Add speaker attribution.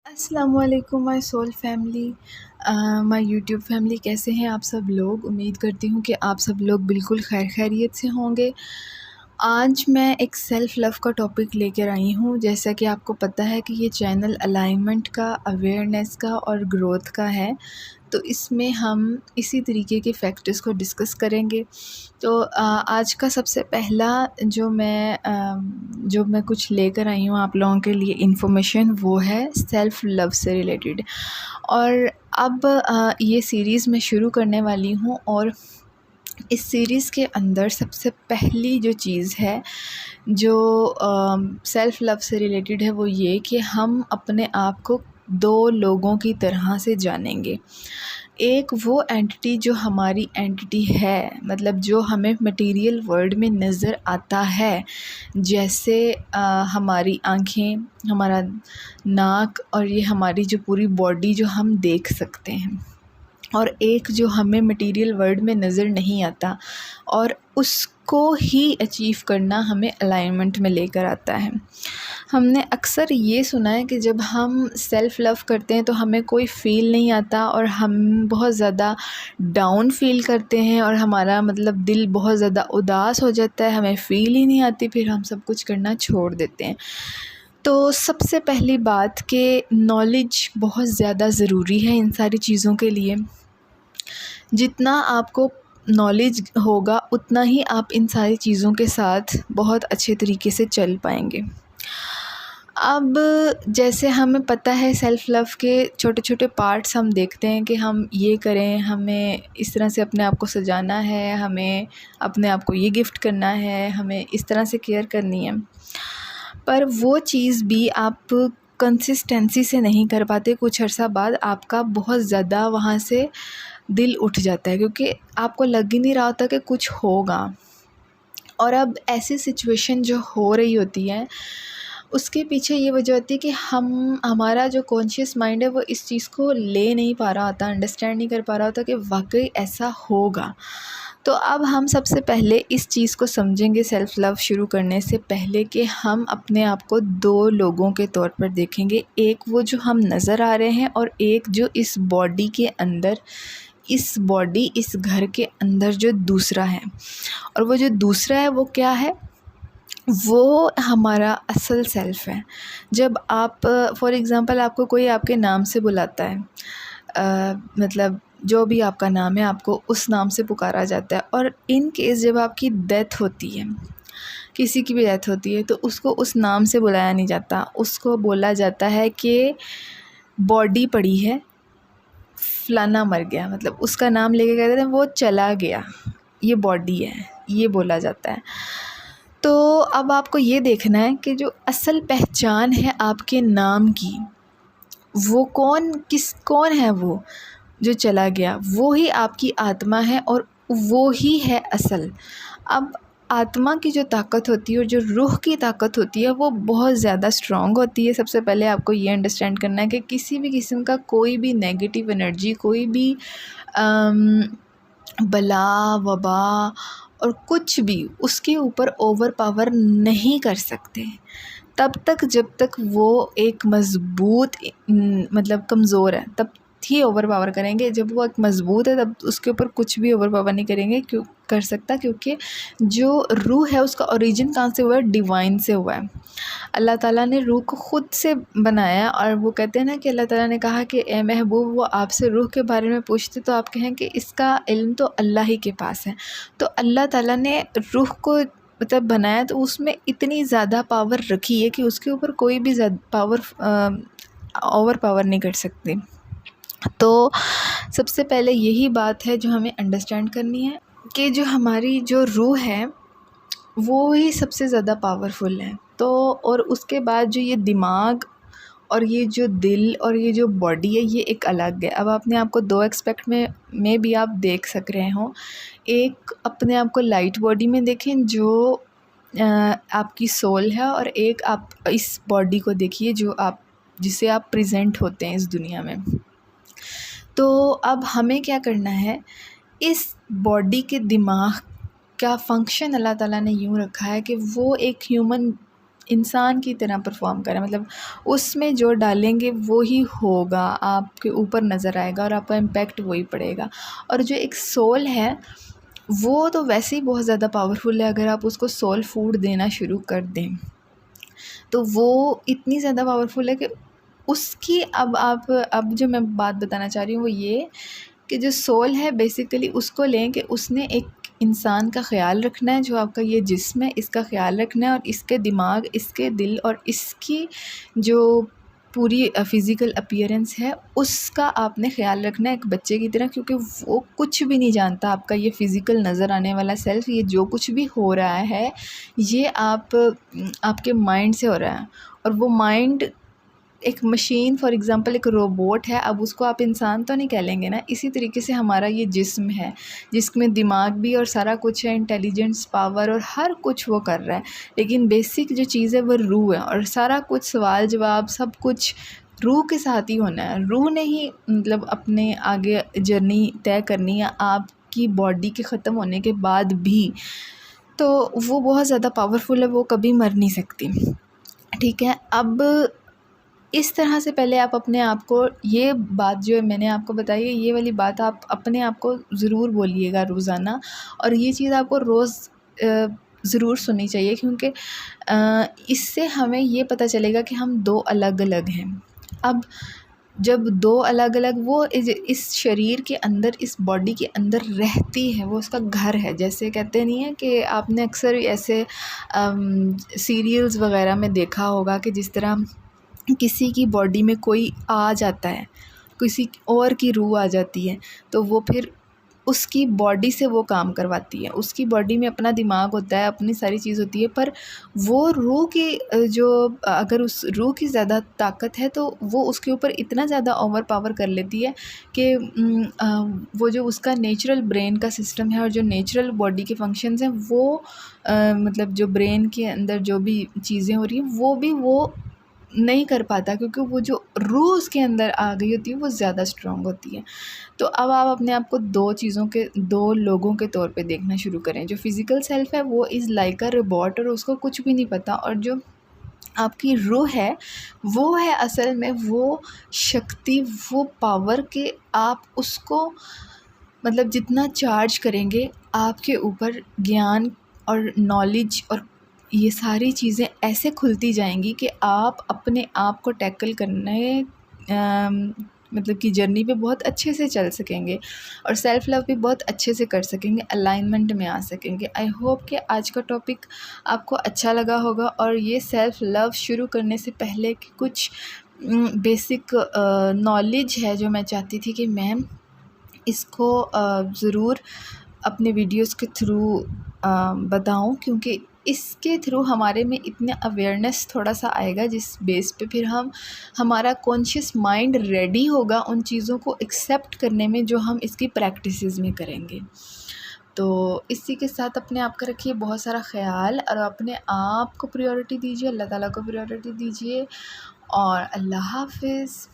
Speaker 1: अस्सलामुअलैकुम my soul family, my YouTube family. कैसे हैं आप सब लोग? उम्मीद करती हूँ कि आप सब लोग बिल्कुल खैरियत से होंगे। आज मैं एक सेल्फ़ लव का टॉपिक लेकर आई हूँ। जैसा कि आपको पता है कि ये चैनल अलाइनमेंट का, अवेयरनेस का और ग्रोथ का है, तो इसमें हम इसी तरीके के फैक्टर्स को डिस्कस करेंगे। तो आज का सबसे पहला जो मैं कुछ लेकर आई हूँ आप लोगों के लिए इन्फॉर्मेशन, वो है सेल्फ़ लव से रिलेटेड। और अब ये सीरीज़ मैं शुरू करने वाली हूँ, और इस सीरीज़ के अंदर सबसे पहली जो चीज़ है जो सेल्फ़ लव से रिलेटेड है, वो ये कि हम अपने आप को दो लोगों की तरह से जानेंगे। एक वो एंटिटी जो हमारी एंटिटी है, मतलब जो हमें मटेरियल वर्ल्ड में नज़र आता है, जैसे हमारी आँखें, हमारा नाक और ये हमारी जो पूरी बॉडी जो हम देख सकते हैं। और एक जो हमें मटेरियल वर्ल्ड में नज़र नहीं आता, और उसको ही अचीव करना हमें अलाइनमेंट में लेकर आता है। हमने अक्सर ये सुना है कि जब हम सेल्फ़ लव करते हैं तो हमें कोई फ़ील नहीं आता, और हम बहुत ज़्यादा डाउन फ़ील करते हैं, और हमारा मतलब दिल बहुत ज़्यादा उदास हो जाता है, हमें फ़ील ही नहीं आती, फिर हम सब कुछ करना छोड़ देते हैं। तो सबसे पहली बात कि नॉलेज बहुत ज़्यादा ज़रूरी है इन सारी चीज़ों के लिए। जितना आपको नॉलेज होगा उतना ही आप इन सारी चीज़ों के साथ बहुत अच्छे तरीके से चल पाएंगे। अब जैसे हमें पता है सेल्फ़ लव के छोटे छोटे पार्ट्स हम देखते हैं कि हम ये करें, हमें इस तरह से अपने आप को सजाना है, हमें अपने आप को ये गिफ्ट करना है, हमें इस तरह से केयर करनी है। पर वो चीज़ भी आप कंसिस्टेंसी से नहीं कर पाते। कुछ अर्सा बाद आपका बहुत ज़्यादा वहाँ से दिल उठ जाता है, क्योंकि आपको लग ही नहीं रहा होता कि कुछ होगा। और अब ऐसी सिचुएशन जो हो रही होती है, उसके पीछे ये वजह होती है कि हमारा जो कॉन्शियस माइंड है वो इस चीज़ को ले नहीं पा रहा होता, अंडरस्टैंड नहीं कर पा रहा होता कि वाकई ऐसा होगा। तो अब हम सबसे पहले इस चीज़ को समझेंगे सेल्फ़ लव शुरू करने से पहले, कि हम अपने आप को दो लोगों के तौर पर देखेंगे। एक वो जो हम नज़र आ रहे हैं, और एक जो इस बॉडी के अंदर, इस घर के अंदर जो दूसरा है। और वो जो दूसरा है वो क्या है? वो हमारा असल सेल्फ़ है। जब आप फॉर एग्ज़ाम्पल आपको कोई आपके नाम से बुलाता है, मतलब जो भी आपका नाम है आपको उस नाम से पुकारा जाता है, और इन केस जब आपकी डेथ होती है, किसी की भी डेथ होती है, तो उसको उस नाम से बुलाया नहीं जाता। उसको बोला जाता है कि बॉडी पड़ी है, फ़लाना मर गया, मतलब उसका नाम लेके कहते हैं वो चला गया, ये बॉडी है, ये बोला जाता है। तो अब आपको ये देखना है कि जो असल पहचान है आपके नाम की, वो कौन है? वो जो चला गया वो ही आपकी आत्मा है, और वो ही है असल। अब आत्मा की जो ताकत होती है और जो रूह की ताकत होती है वो बहुत ज़्यादा स्ट्रॉन्ग होती है। सबसे पहले आपको ये अंडरस्टैंड करना है कि किसी भी किस्म का कोई भी नेगेटिव एनर्जी, कोई भी बला वबा और कुछ भी उसके ऊपर ओवर पावर नहीं कर सकते तब तक जब तक वो एक मज़बूत मतलब कमज़ोर है, तब ही ओवर पावर करेंगे। जब वो एक मज़बूत है तब उसके ऊपर कुछ भी ओवर पावर नहीं करेंगे, क्यों कर सकता, क्योंकि जो रूह है उसका ओरिजिन कहाँ से हुआ है? डिवाइन से हुआ है। अल्लाह ताला ने रूह को ख़ुद से बनाया, और वो कहते हैं ना कि अल्लाह ताला ने कहा कि ए महबूब, वो आपसे रूह के बारे में पूछते तो आप कहें कि इसका इल्म तो अल्लाह ही के पास है। तो अल्लाह ताला ने रूह को मतलब बनाया, तो उसमें इतनी ज़्यादा पावर रखी है कि उसके ऊपर कोई भी पावर ओवर पावर नहीं कर सकती। तो सबसे पहले यही बात है जो हमें अंडरस्टैंड करनी है, कि जो हमारी जो रूह है वो ही सबसे ज़्यादा पावरफुल है। तो और उसके बाद जो ये दिमाग और ये जो दिल और ये जो बॉडी है, ये एक अलग है। अब अपने आप को दो एक्सपेक्ट में भी आप देख सक रहे हो। एक अपने आप को लाइट बॉडी में देखें जो आपकी सोल है, और एक आप इस बॉडी को देखिए जो आप जिसे आप प्रेजेंट होते हैं इस दुनिया में। तो अब हमें क्या करना है, इस बॉडी के दिमाग का फंक्शन अल्लाह ताला ने यूँ रखा है कि वो एक ह्यूमन इंसान की तरह परफॉर्म करें, मतलब उसमें जो डालेंगे वो ही होगा, आपके ऊपर नज़र आएगा और आपका इम्पैक्ट वही पड़ेगा। और जो एक सोल है वो तो वैसे ही बहुत ज़्यादा पावरफुल है, अगर आप उसको सोल फूड देना शुरू कर दें तो वो इतनी ज़्यादा पावरफुल है कि उसकी अब जो मैं बात बताना चाह रही हूँ वो ये कि जो सोल है बेसिकली उसको लें कि उसने एक इंसान का ख़्याल रखना है, जो आपका ये जिस्म है इसका ख़्याल रखना है, और इसके दिमाग, इसके दिल और इसकी जो पूरी फ़िज़िकल अपीयरेंस है उसका आपने ख़्याल रखना है एक बच्चे की तरह, क्योंकि वो कुछ भी नहीं जानता। आपका ये फ़िज़िकल नज़र आने वाला सेल्फ़, ये जो कुछ भी हो रहा है ये आपके माइंड से हो रहा है। और वो माइंड एक मशीन, फॉर एग्ज़ाम्पल एक रोबोट है, अब उसको आप इंसान तो नहीं कह लेंगे ना। इसी तरीके से हमारा ये जिस्म है जिसमें दिमाग भी और सारा कुछ है, इंटेलिजेंस, पावर और हर कुछ वो कर रहा है, लेकिन बेसिक जो चीज़ है वो रूह है, और सारा कुछ सवाल जवाब सब कुछ रूह के साथ ही होना है। रूह ने ही मतलब अपने आगे जर्नी तय करनी है आपकी बॉडी के ख़त्म होने के बाद भी, तो वो बहुत ज़्यादा पावरफुल है, वो कभी मर नहीं सकती। ठीक है, अब इस तरह से पहले आप अपने आप को ये बात जो मैंने आपको बताई है ये वाली बात आप अपने आप को ज़रूर बोलिएगा रोज़ाना, और ये चीज़ आपको रोज़ ज़रूर सुननी चाहिए, क्योंकि इससे हमें ये पता चलेगा कि हम दो अलग अलग हैं। अब जब दो अलग अलग वो इस शरीर के अंदर, इस बॉडी के अंदर रहती है, वो उसका घर है। जैसे कहते नहीं है कि आपने अक्सर ऐसे सीरियल्स वग़ैरह में देखा होगा कि जिस तरह किसी की बॉडी में कोई आ जाता है, किसी और की रूह आ जाती है, तो वो फिर उसकी बॉडी से वो काम करवाती है। उसकी बॉडी में अपना दिमाग होता है, अपनी सारी चीज़ होती है, पर वो रूह की अगर उस रूह की ज़्यादा ताकत है तो वो उसके ऊपर इतना ज़्यादा ओवर पावर कर लेती है कि वो जो उसका नेचुरल ब्रेन का सिस्टम है और जो नेचुरल बॉडी के फंक्शंस हैं वो मतलब जो ब्रेन के अंदर जो भी चीज़ें हो रही हैं वो नहीं कर पाता, क्योंकि वो जो रूह उसके अंदर आ गई होती है वो ज़्यादा स्ट्रॉन्ग होती है। तो अब आप अपने आप को दो लोगों के तौर पे देखना शुरू करें। जो फ़िज़िकल सेल्फ़ है वो इज़ लाइक अ रोबोट और उसको कुछ भी नहीं पता, और जो आपकी रूह है वो है असल में वो शक्ति, वो पावर कि आप उसको मतलब जितना चार्ज करेंगे आपके ऊपर ज्ञान और नॉलेज और ये सारी चीज़ें ऐसे खुलती जाएंगी कि आप अपने आप को टैकल करने मतलब कि जर्नी पे बहुत अच्छे से चल सकेंगे और सेल्फ़ लव भी बहुत अच्छे से कर सकेंगे, अलाइनमेंट में आ सकेंगे। आई होप कि आज का टॉपिक आपको अच्छा लगा होगा, और ये सेल्फ़ लव शुरू करने से पहले कि कुछ बेसिक नॉलेज है जो मैं चाहती थी कि मैं इसको ज़रूर अपने वीडियोस के थ्रू बताऊं, क्योंकि इसके थ्रू हमारे में इतना अवेयरनेस थोड़ा सा आएगा जिस बेस पे फिर हमारा कॉन्शियस माइंड रेडी होगा उन चीज़ों को एक्सेप्ट करने में जो हम इसकी प्रैक्टिसेस में करेंगे। तो इसी के साथ अपने आप का रखिए बहुत सारा ख्याल, और अपने आप को प्रायोरिटी दीजिए, अल्लाह ताला को प्रायोरिटी दीजिए, और अल्लाह हाफ़िज़।